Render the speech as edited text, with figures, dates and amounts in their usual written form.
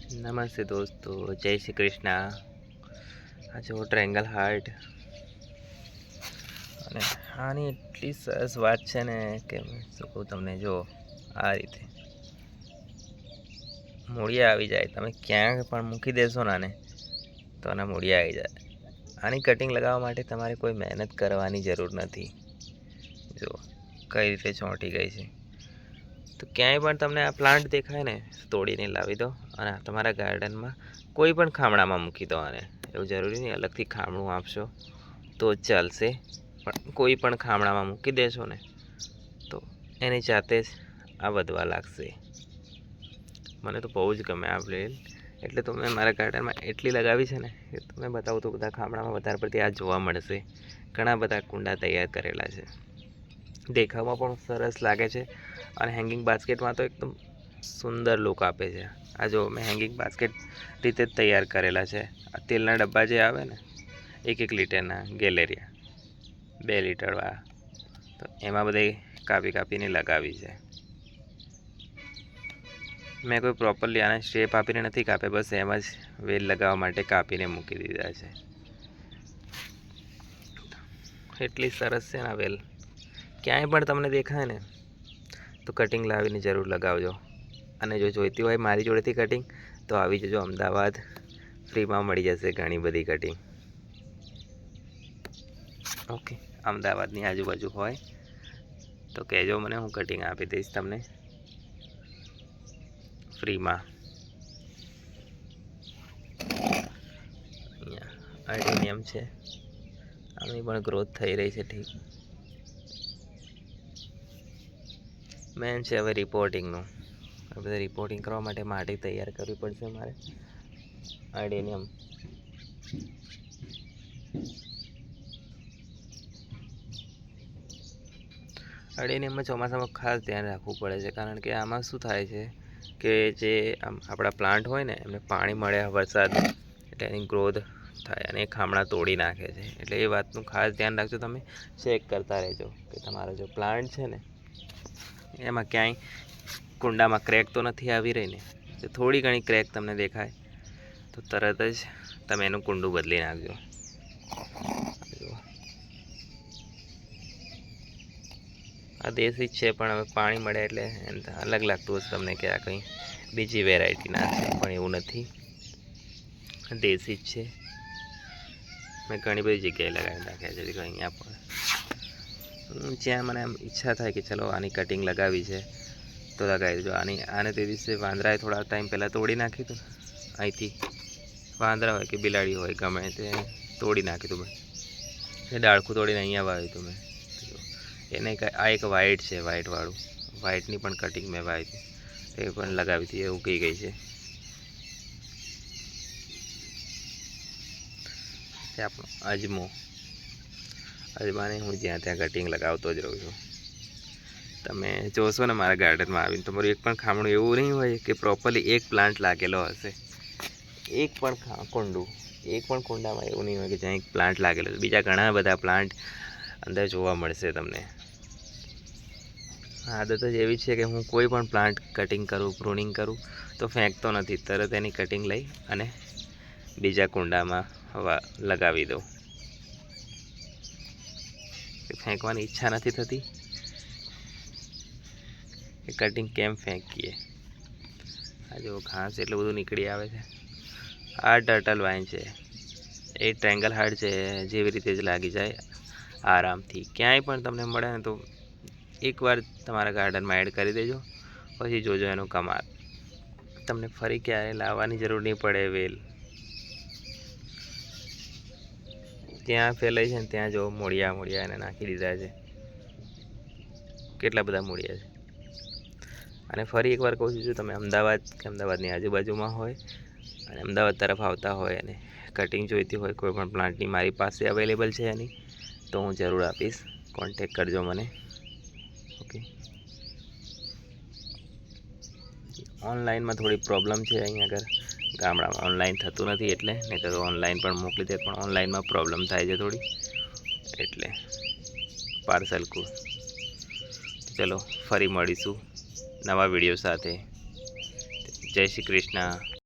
નમસ્તે દોસ્તો, જય શ્રી કૃષ્ણ। આ જો ટ્રાયંગલ હાર્ટ અને આની એટલી સરસ વાત છે ને કે શું કહું તમને। જો આ રીતે મૂળિયા આવી જાય, તમે ક્યાંક પણ મૂકી દેશો ને તો આના મૂળિયા આવી જાય। આની કટિંગ લગાવવા માટે તમારે કોઈ મહેનત કરવાની જરૂર નથી। જો કઈ રીતે ચોંટી ગઈ છે। તો ક્યાંય પણ તમને આ પ્લાન્ટ દેખાય ને તોડીને લાવી દો અને તમારા ગાર્ડનમાં કોઈ પણ ખામણામાં મૂકી દો આને। એવું જરૂરી નહીં અલગથી ખામણું આપશો તો જ ચાલશે, પણ કોઈ પણ ખામણામાં મૂકી દેશો ને તો એની જાતે જ આ વધવા લાગશે। મને તો બહુ જ ગમે આ વેલ, એટલે તો મેં મારા ગાર્ડનમાં એટલી લગાવી છે ને કે તમે બતાવું તો બધા ખામણામાં વધારે પડતી આ જોવા મળશે। ઘણા બધા કુંડા તૈયાર કરેલા છે, દેખાવમાં પણ સરસ લાગે છે અને હેંગિંગ બાસ્કેટમાં તો એકદમ સુંદર લુક આપે છે। આ જો મેં હેંગિંગ બાસ્કેટ રીતે જ તૈયાર કરેલા છે। આ તેલના ડબ્બા જે આવે ને 1 લીટરના ગેલેરિયા 2 લીટરવાળા, તો એમાં બધે કાપીને લગાવી છે। મેં કોઈ પ્રોપરલી આને શેપ આપીને નથી કાપ્યા, બસ એમ જ વેલ લગાવવા માટે કાપીને મૂકી દીધા છે। એટલી સરસ છે ને વેલ, ક્યાંય પણ તમને દેખાય ને તો કટિંગ લાવીને જરૂર લગાવજો। અને જો જોઈતી હોય મારી જોડેથી કટિંગ તો આવી જજો અમદાવાદ, ફ્રીમાં મળી જશે ઘણી બધી કટિંગ। ઓકે, અમદાવાદની આજુબાજુ હોય તો કહેજો મને, હું કટિંગ આપી દઈશ તમને ફ્રીમાં। અહીંયા આર્ટિનિયમ છે, આની પણ ગ્રોથ થઈ રહી છે ઠીક। મેન છે હવે રિપોર્ટિંગનું। આ બધા રિપોર્ટિંગ કરવા માટે માટી તૈયાર કરવી પડશે મારે। આર્ટિનિયમ આર્ટિનિયમમાં ચોમાસામાં ખાસ ધ્યાન રાખવું પડે છે, કારણ કે આમાં શું થાય છે કે જે આપણા પ્લાન્ટ હોય ને એમને પાણી મળે વરસાદ એટલે એની ગ્રોથ થાય અને એ ખામણા તોડી નાખે છે। એટલે એ વાતનું ખાસ ધ્યાન રાખજો, તમે ચેક કરતા રહેજો કે તમારો જો પ્લાન્ટ છે ને એમાં ક્યાંય કુંડામાં ક્રેક તો નથી આવી રહી ને। તો થોડી ઘણી ક્રેક તમને દેખાય તો તરત જ તમે એનું કુંડું બદલી નાખજો। આ દેશી જ છે, પણ હવે પાણી મળે એટલે અલગ લાગતું હશે તમને કે આ કંઈ બીજી વેરાયટીના છે, પણ એવું નથી, દેશી જ છે। મેં ઘણી બધી જગ્યાએ લગાવી નાખ્યા છે, કે અહીંયા પણ જ્યાં મને એમ ઈચ્છા થાય કે ચલો આની કટિંગ લગાવી છે તો લગાવી દેજો। આને તે દિવસે વાંદરાએ થોડા ટાઈમ પહેલાં તોડી નાખ્યું હતું અહીંથી, વાંદરા હોય કે બિલાડી હોય ગમે તે તોડી નાખ્યું હતું મેં, એ ડાળખું તોડીને અહીંયા વાવ્યું હતું મેં। એને આ એક વ્હાઈટ છે, વ્હાઈટવાળું, વ્હાઈટની પણ કટિંગ મેં વાવી હતી, એ પણ લગાવી હતી, એ ઉગી ગઈ છે। તે આપણો અજમાને હું જ્યાં ત્યાં કટિંગ લગાવતો જ રહું છું। તમે જોશો ને મારા ગાર્ડનમાં આવીને તમારું એક પણ ખામણું એવું નહીં હોય કે પ્રોપરલી એક પ્લાન્ટ લાગેલો હશે। એક પણ કુંડામાં એવું નહીં હોય કે જ્યાં એક પ્લાન્ટ લાગેલો છે, બીજા ઘણા બધા પ્લાન્ટ અંદર જોવા મળશે તમને। આદત જ એવી છે કે હું કોઈ પણ પ્લાન્ટ કટિંગ કરું, પ્રૂનિંગ કરું તો ફેંકતો નથી, તરત એની કટિંગ લઈ અને બીજા કુંડામાં લગાવી દઉં। ફેંકવાની ઈચ્છા નથી થતી કે કટિંગ કેમ ફેંકીએ। આ જો ઘાસ એટલું બધું નીકળી આવે છે। આ ટર્ટલ વાઇન છે, એ ટ્રાયંગલ હાર્ટ છે, જેવી રીતે જ લાગી જાય આરામથી। ક્યાંય પણ તમને મળે ને તો એકવાર તમારા ગાર્ડનમાં એડ કરી દેજો, પછી જોજો એનું કમાલ। તમને ફરી ક્યારે લાવવાની જરૂર નહીં પડે વેલ। ત્યાં ફેલાઈ છે ને ત્યાં જો મૂળિયા એને નાખી દીધા છે, કેટલા બધા મૂળિયા છે। અને ફરી એકવાર કહું છું, જો તમે અમદાવાદ કે અમદાવાદની આજુબાજુમાં હોય અને અમદાવાદ તરફ આવતા હોય અને કટિંગ જોઈતી હોય કોઈ પણ પ્લાન્ટની, મારી પાસે અવેલેબલ છે એની, તો હું જરૂર આપીશ, કોન્ટેક કરજો મને। ઓકે, ઓનલાઈનમાં થોડી પ્રોબ્લેમ છે અહીંયા આગળ ગામડામાં, ઓનલાઈન થતું નથી એટલે, નહીં તો ઓનલાઈન પણ મોકલી દે, પણ ઓનલાઈનમાં પ્રોબ્લેમ થાય છે થોડી, એટલે પાર્સલ ચલો ફરી મળીશું નવા વિડીયો સાથે। જય શ્રી કૃષ્ણ।